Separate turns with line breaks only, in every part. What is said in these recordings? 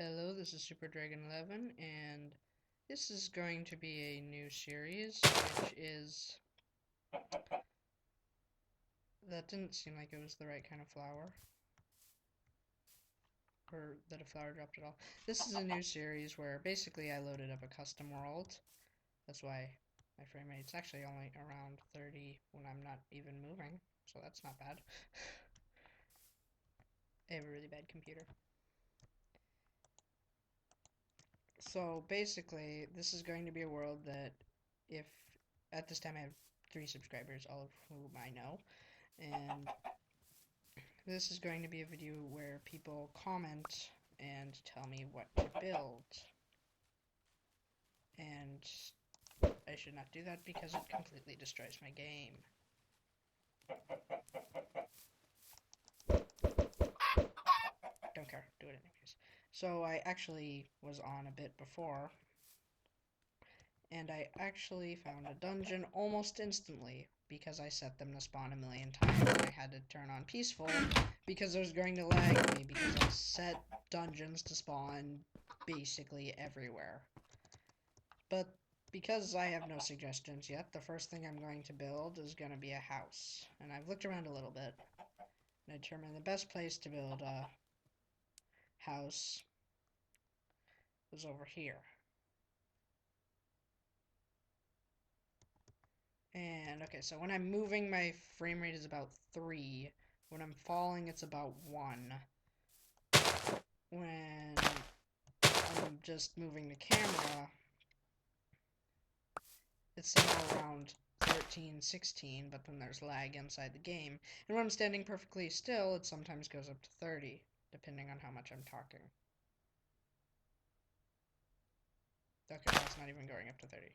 Hello, this is Super Dragon 11, and this is going to be a new series, which is... That didn't seem like it was the right kind of flower. Or that a flower dropped at all. This is a new series where basically I loaded up a custom world. That's why my frame rate's actually only around 30 when I'm not even moving, so that's not bad. I have a really bad computer. So basically, this is going to be a world that if at this time I have 3 subscribers, all of whom I know, and this is going to be a video where people comment and tell me what to build. And I should not do that because it completely destroys my game. Don't care, do it anyways. So I actually was on a bit before, and I actually found a dungeon almost instantly because I set them to spawn a million times and I had to turn on peaceful because it was going to lag me because I set dungeons to spawn basically everywhere. But because I have no suggestions yet, the first thing I'm going to build is going to be a house. And I've looked around a little bit and I determined the best place to build a house was over here. And okay, so when I'm moving, my frame rate is about 3. When I'm falling, it's about 1. When I'm just moving the camera, it's somewhere around 13, 16, but then there's lag inside the game. And when I'm standing perfectly still, it sometimes goes up to 30, depending on how much I'm talking. Okay, that's not even going up to 30.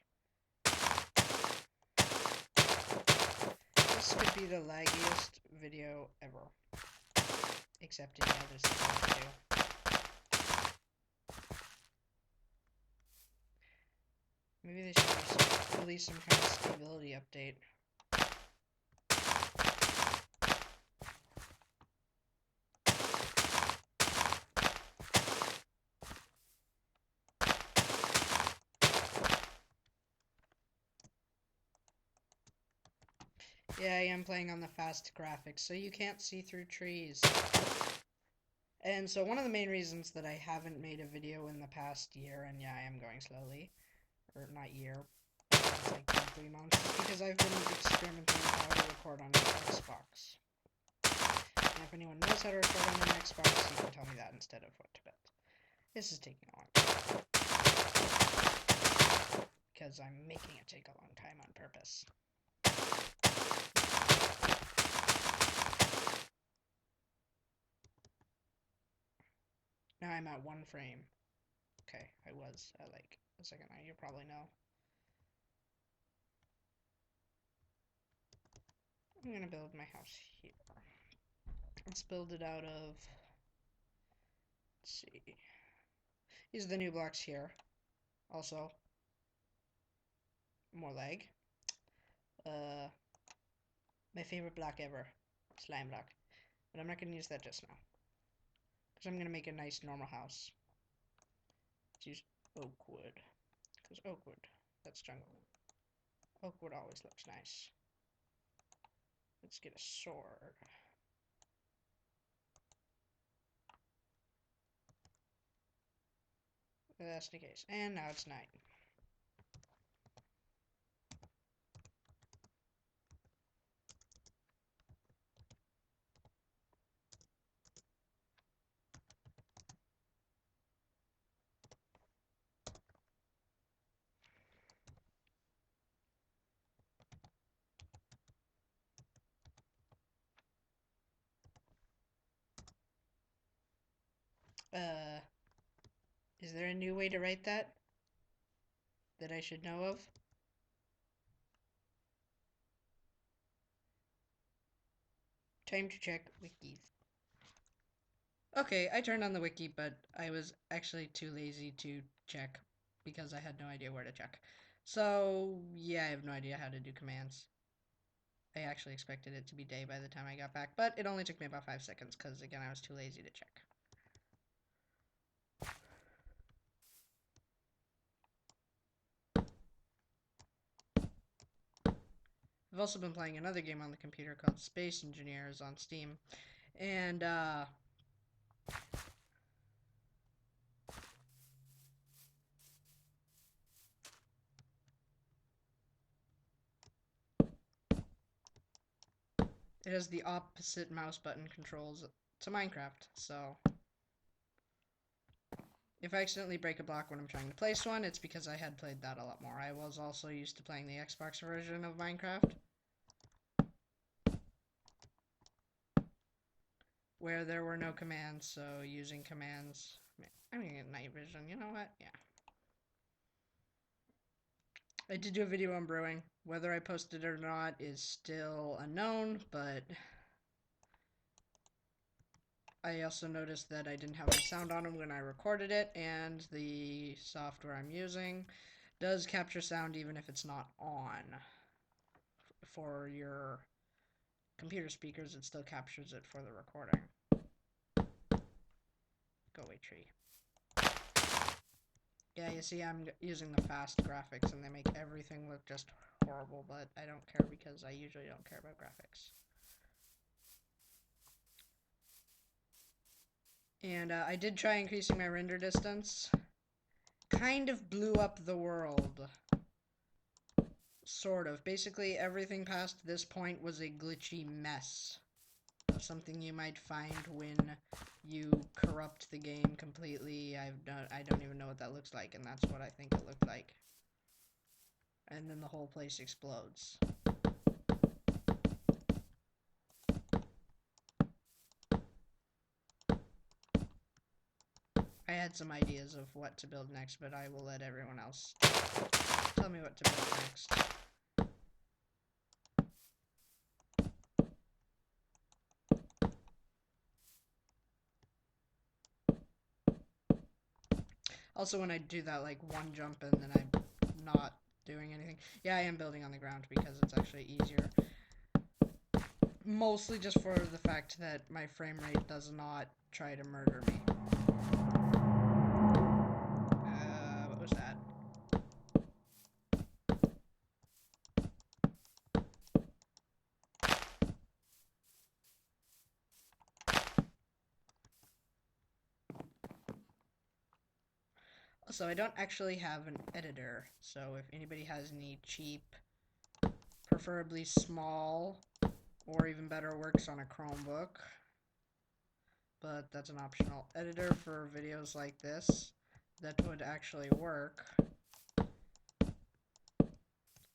This could be the laggiest video ever. Except any others that I do. Maybe they should release some kind of stability update. Yeah, I am playing on the fast graphics, so you can't see through trees. And so one of the main reasons that I haven't made a video in the past year, and yeah, I am going slowly, or not year, it's like 3 months, is because I've been experimenting with how to record on an Xbox. And if anyone knows how to record on an Xbox, you can tell me that instead of what to build. This is taking a long time. Because I'm making it take a long time on purpose. Now I'm at 1 frame. Okay, I was at like a second now. You probably know. I'm gonna build my house here. Let's build it out of... Let's see. These are the new blocks here. Also, more lag. My favorite block ever. Slime block. But I'm not gonna use that just now. Because I'm gonna make a nice normal house. Let's use oak wood. Because oak wood, that's jungle. Oak wood always looks nice. Let's get a sword. That's the case. And now it's night. Is there a new way to write that? That I should know of? Time to check wikis. Okay, I turned on the wiki, but I was actually too lazy to check because I had no idea where to check. So, yeah, I have no idea how to do commands. I actually expected it to be day by the time I got back, but it only took me about 5 seconds because, again, I was too lazy to check. I've also been playing another game on the computer called Space Engineers on Steam, and it has the opposite mouse button controls to Minecraft, so if I accidentally break a block when I'm trying to place one, it's because I had played that a lot more. I was also used to playing the Xbox version of Minecraft, where there were no commands, so using commands... I'm gonna get night vision, you know what? Yeah. I did do a video on brewing. Whether I posted it or not is still unknown, but I also noticed that I didn't have any sound on it when I recorded it, and the software I'm using does capture sound even if it's not on. For your computer speakers, it still captures it for the recording. Go away, tree. Yeah, you see, I'm using the fast graphics, and they make everything look just horrible, but I don't care because I usually don't care about graphics. And I did try increasing my render distance. Kind of blew up the world. Sort of. Basically, everything past this point was a glitchy mess. Something you might find when you corrupt the game completely. I don't even know what that looks like, and that's what I think it looked like. And then the whole place explodes. I had some ideas of what to build next, but I will let everyone else tell me what to build next. Also, when I do that, like, one jump and then I'm not doing anything. Yeah, I am building on the ground because it's actually easier. Mostly just for the fact that my frame rate does not try to murder me. What was that? Also, I don't actually have an editor, so if anybody has any cheap, preferably small, or even better, works on a Chromebook, but that's an optional editor for videos like this that would actually work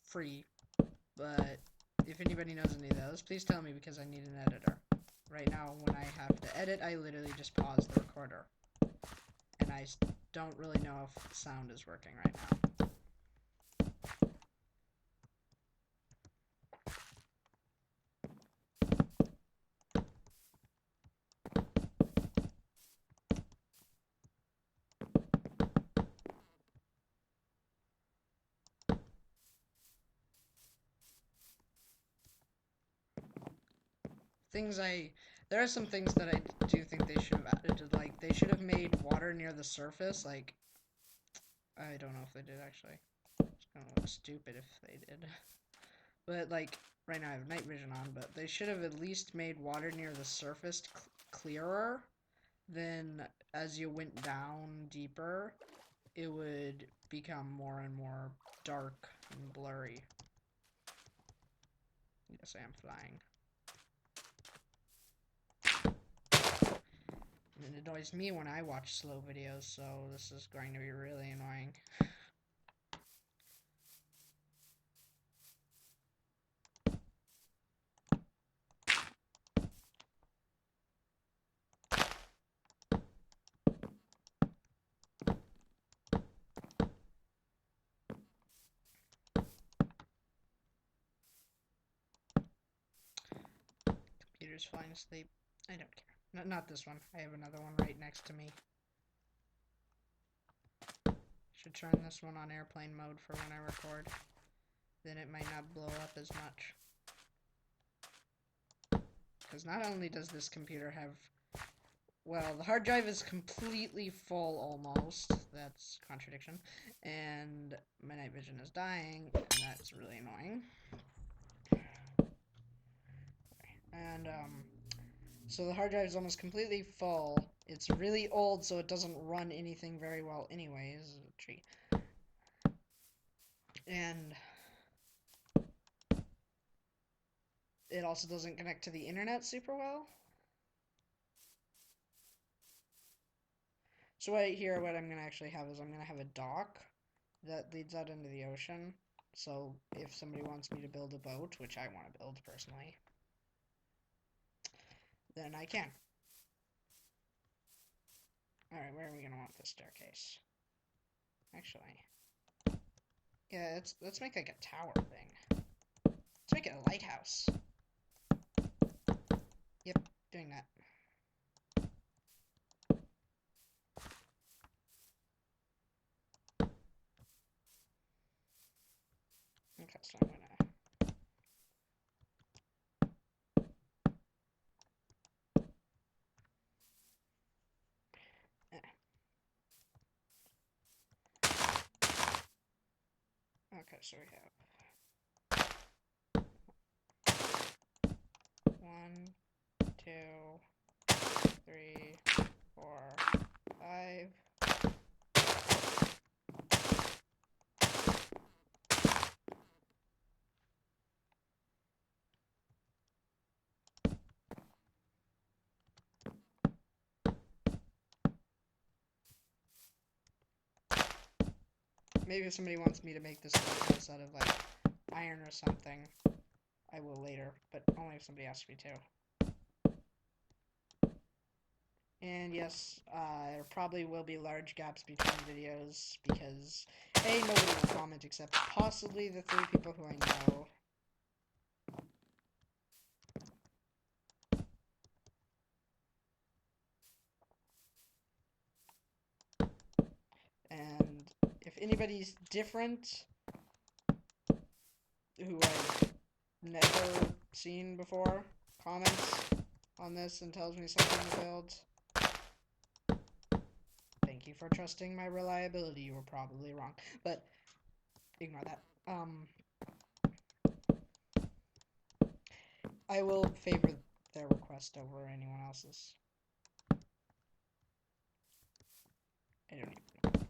free. But if anybody knows any of those, please tell me because I need an editor. Right now, when I have to edit, I literally just pause the recorder. And I don't really know if sound is working right now. There are some things that I do think they should have added, like, they should have made water near the surface, like, I don't know if they did, actually. It's gonna look stupid if they did. But, like, right now I have night vision on, but they should have at least made water near the surface clearer. Then, as you went down deeper, it would become more and more dark and blurry. Yes, I am flying. And it annoys me when I watch slow videos, so this is going to be really annoying. Computer's falling asleep. I don't care. Not this one. I have another one right next to me. Should turn this one on airplane mode for when I record. Then it might not blow up as much. Because not only does this computer have... Well, the hard drive is completely full almost. That's a contradiction. And my night vision is dying, and that's really annoying. And so the hard drive is almost completely full. It's really old, so it doesn't run anything very well anyways. Tree. And it also doesn't connect to the internet super well. So right here, what I'm going to actually have is I'm going to have a dock that leads out into the ocean. So if somebody wants me to build a boat, which I want to build personally, then I can. Alright, where are we going to want this staircase? Actually, yeah, let's make like a tower thing. Let's make it a lighthouse. Yep, doing that. Okay, so I'm gonna... Okay, so we have 1, 2, 3, 4, 5. Maybe if somebody wants me to make this lighthouse out of like iron or something, I will later, but only if somebody asks me to. And yes, there probably will be large gaps between videos because A, nobody will comment except possibly the 3 people who I know. And if anybody's different, who I've never seen before, comments on this and tells me something to build, thank you for trusting my reliability. You were probably wrong, but ignore that. I will favor their request over anyone else's. I don't even know what I'm doing.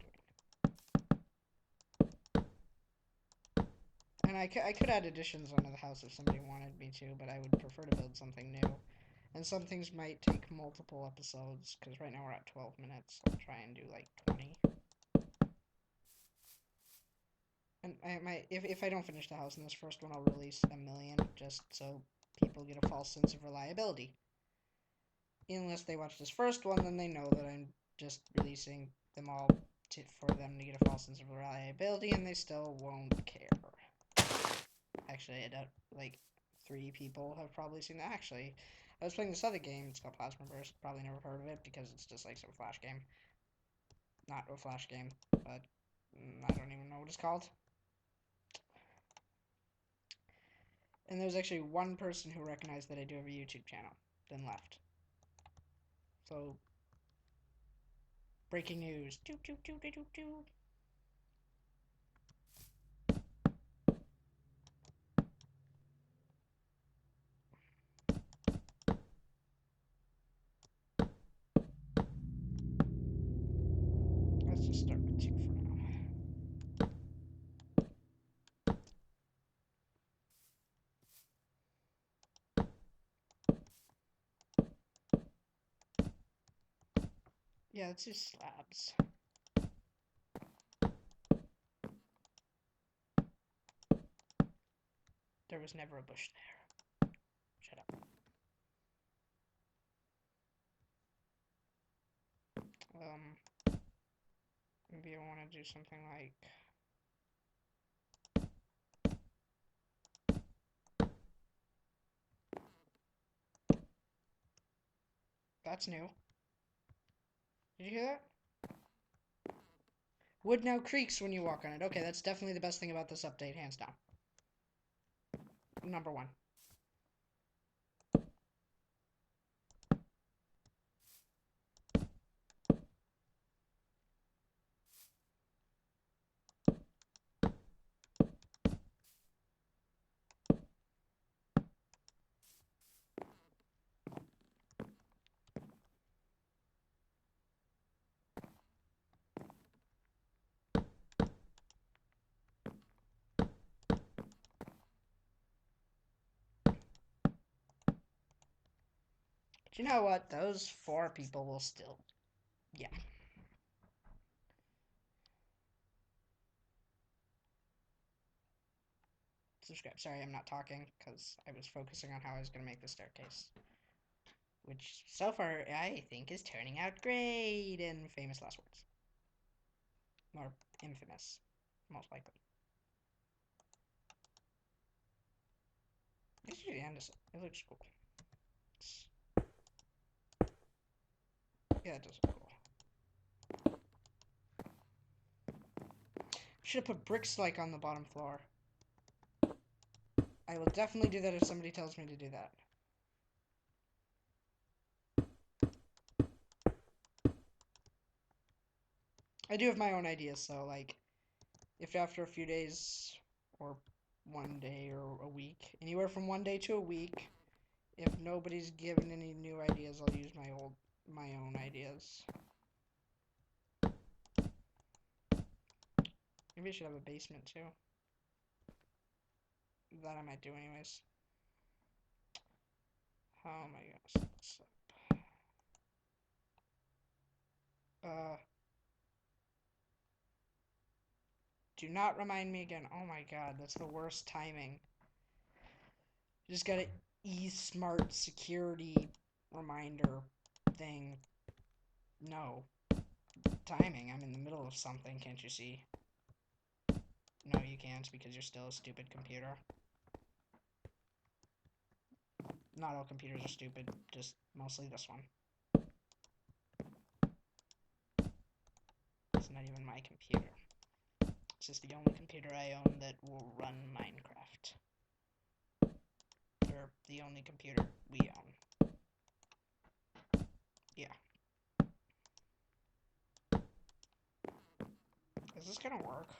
And I could add additions onto the house if somebody wanted me to, but I would prefer to build something new. And some things might take multiple episodes, because right now we're at 12 minutes. I'll try and do like 20. And if I don't finish the house in this first one, I'll release a million, just so people get a false sense of reliability. Unless they watch this first one, then they know that I'm just releasing them all for them to get a false sense of reliability, and they still won't care. Actually, I doubt, like, 3 people have probably seen that. Actually, I was playing this other game, it's called Plasma Burst, probably never heard of it, because it's just like some Flash game. Not a Flash game, but I don't even know what it's called. And there's actually one person who recognized that I do have a YouTube channel, then left. So, breaking news. Doo, doo, doo, doo, doo, doo. Let's just start with 2 for now. Yeah, let's do slabs. There was never a bush there. Shut up. Maybe I want to do something like... That's new. Did you hear that? Wood now creaks when you walk on it. Okay, that's definitely the best thing about this update, hands down. Number 1. you know what? Those 4 people will still... Yeah. Subscribe. Sorry, I'm not talking because I was focusing on how I was going to make the staircase. Which, so far, I think is turning out great in famous last words. Or infamous, most likely. It's the end. It looks cool. Yeah, it does look cool. Should have put bricks like on the bottom floor. I will definitely do that if somebody tells me to do that. I do have my own ideas, so like, if after a few days or one day or a week, anywhere from 1 day to a week, if nobody's given any new ideas, I'll use my own ideas. Maybe I should have a basement too. That I might do anyways. Oh my gosh. Do not remind me again. Oh my god, that's the worst timing. You just gotta smart security reminder thing. No. Timing. I'm in the middle of something, can't you see? No, you can't because you're still a stupid computer. Not all computers are stupid, just mostly this one. It's not even my computer. It's just the only computer I own that will run Minecraft. Or the only computer we own. Yeah. Is this gonna work?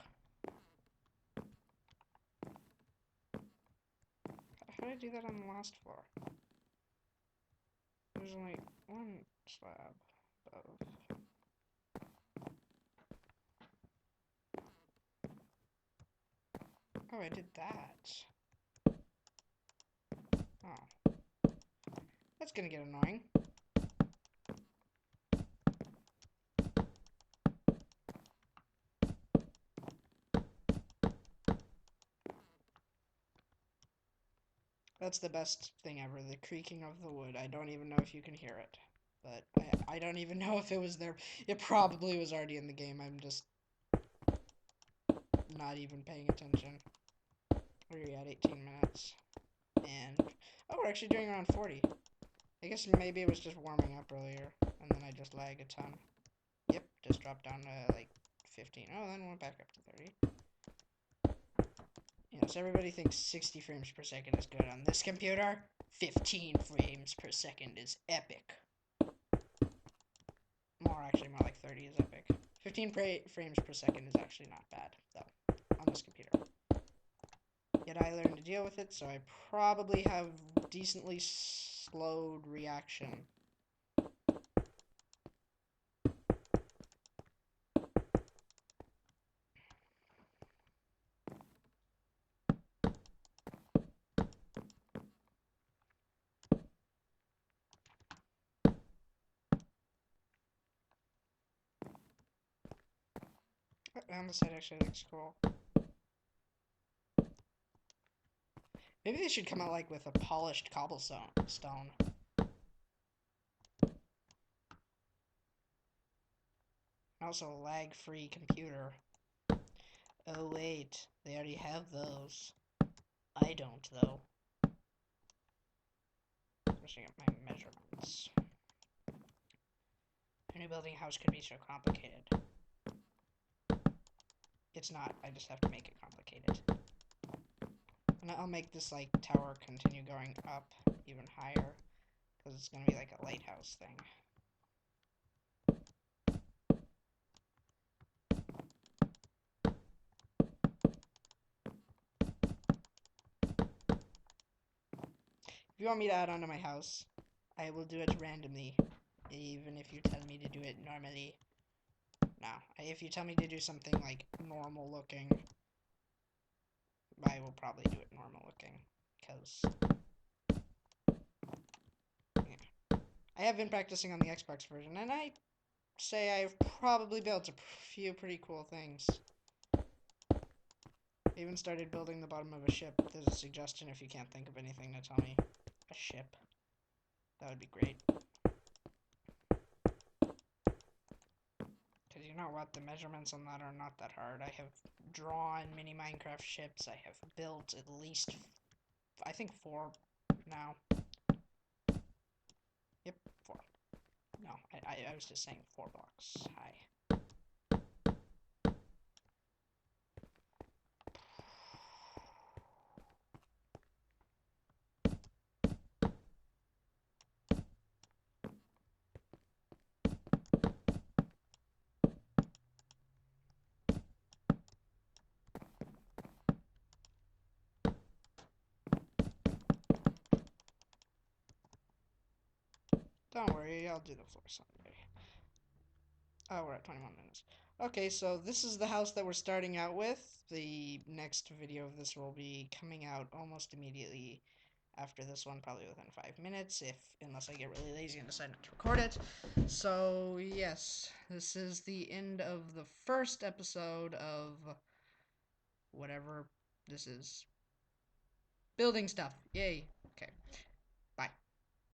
How did I do that on the last floor? There's only one slab of... Oh, I did that. Oh. That's gonna get annoying. That's the best thing ever, the creaking of the wood. I don't even know if you can hear it. But I don't even know if it was there. It probably was already in the game. I'm just not even paying attention. Where are you at? 18 minutes. And, oh, we're actually doing around 40. I guess maybe it was just warming up earlier, and then I just lag a ton. Yep, just dropped down to like 15. Oh, then went back up to 30. Yes, everybody thinks 60 frames per second is good on this computer. 15 frames per second is epic. More like 30 is epic. 15 frames per second is actually not bad, though, on this computer. Yet I learned to deal with it, so I probably have decently slowed reaction. On the side actually looks cool. Maybe they should come out like with a polished cobblestone. Also, a lag-free computer. Oh wait, they already have those. I don't though. Pushing up my measurements. A new building house could be so complicated. It's not, I just have to make it complicated. And I'll make this like tower continue going up even higher, because it's going to be like a lighthouse thing. If you want me to add on to my house, I will do it randomly, even if you tell me to do it normally. No, if you tell me to do something like normal looking, I will probably do it normal looking, because, yeah. I have been practicing on the Xbox version, and I say I've probably built a few pretty cool things. I even started building the bottom of a ship. There's a suggestion if you can't think of anything to tell me. A ship. That would be great. Because you know what? The measurements on that are not that hard. I have drawn mini Minecraft ships. I have built at least, I think, 4 now. Yep, 4. No, I was just saying 4 blocks high. Don't worry, I'll do the floor someday. Oh, we're at 21 minutes. Okay, so this is the house that we're starting out with. The next video of this will be coming out almost immediately after this one, probably within 5 minutes, unless I get really lazy and decide not to record it. So yes, this is the end of the first episode of whatever this is. Building stuff. Yay. Okay.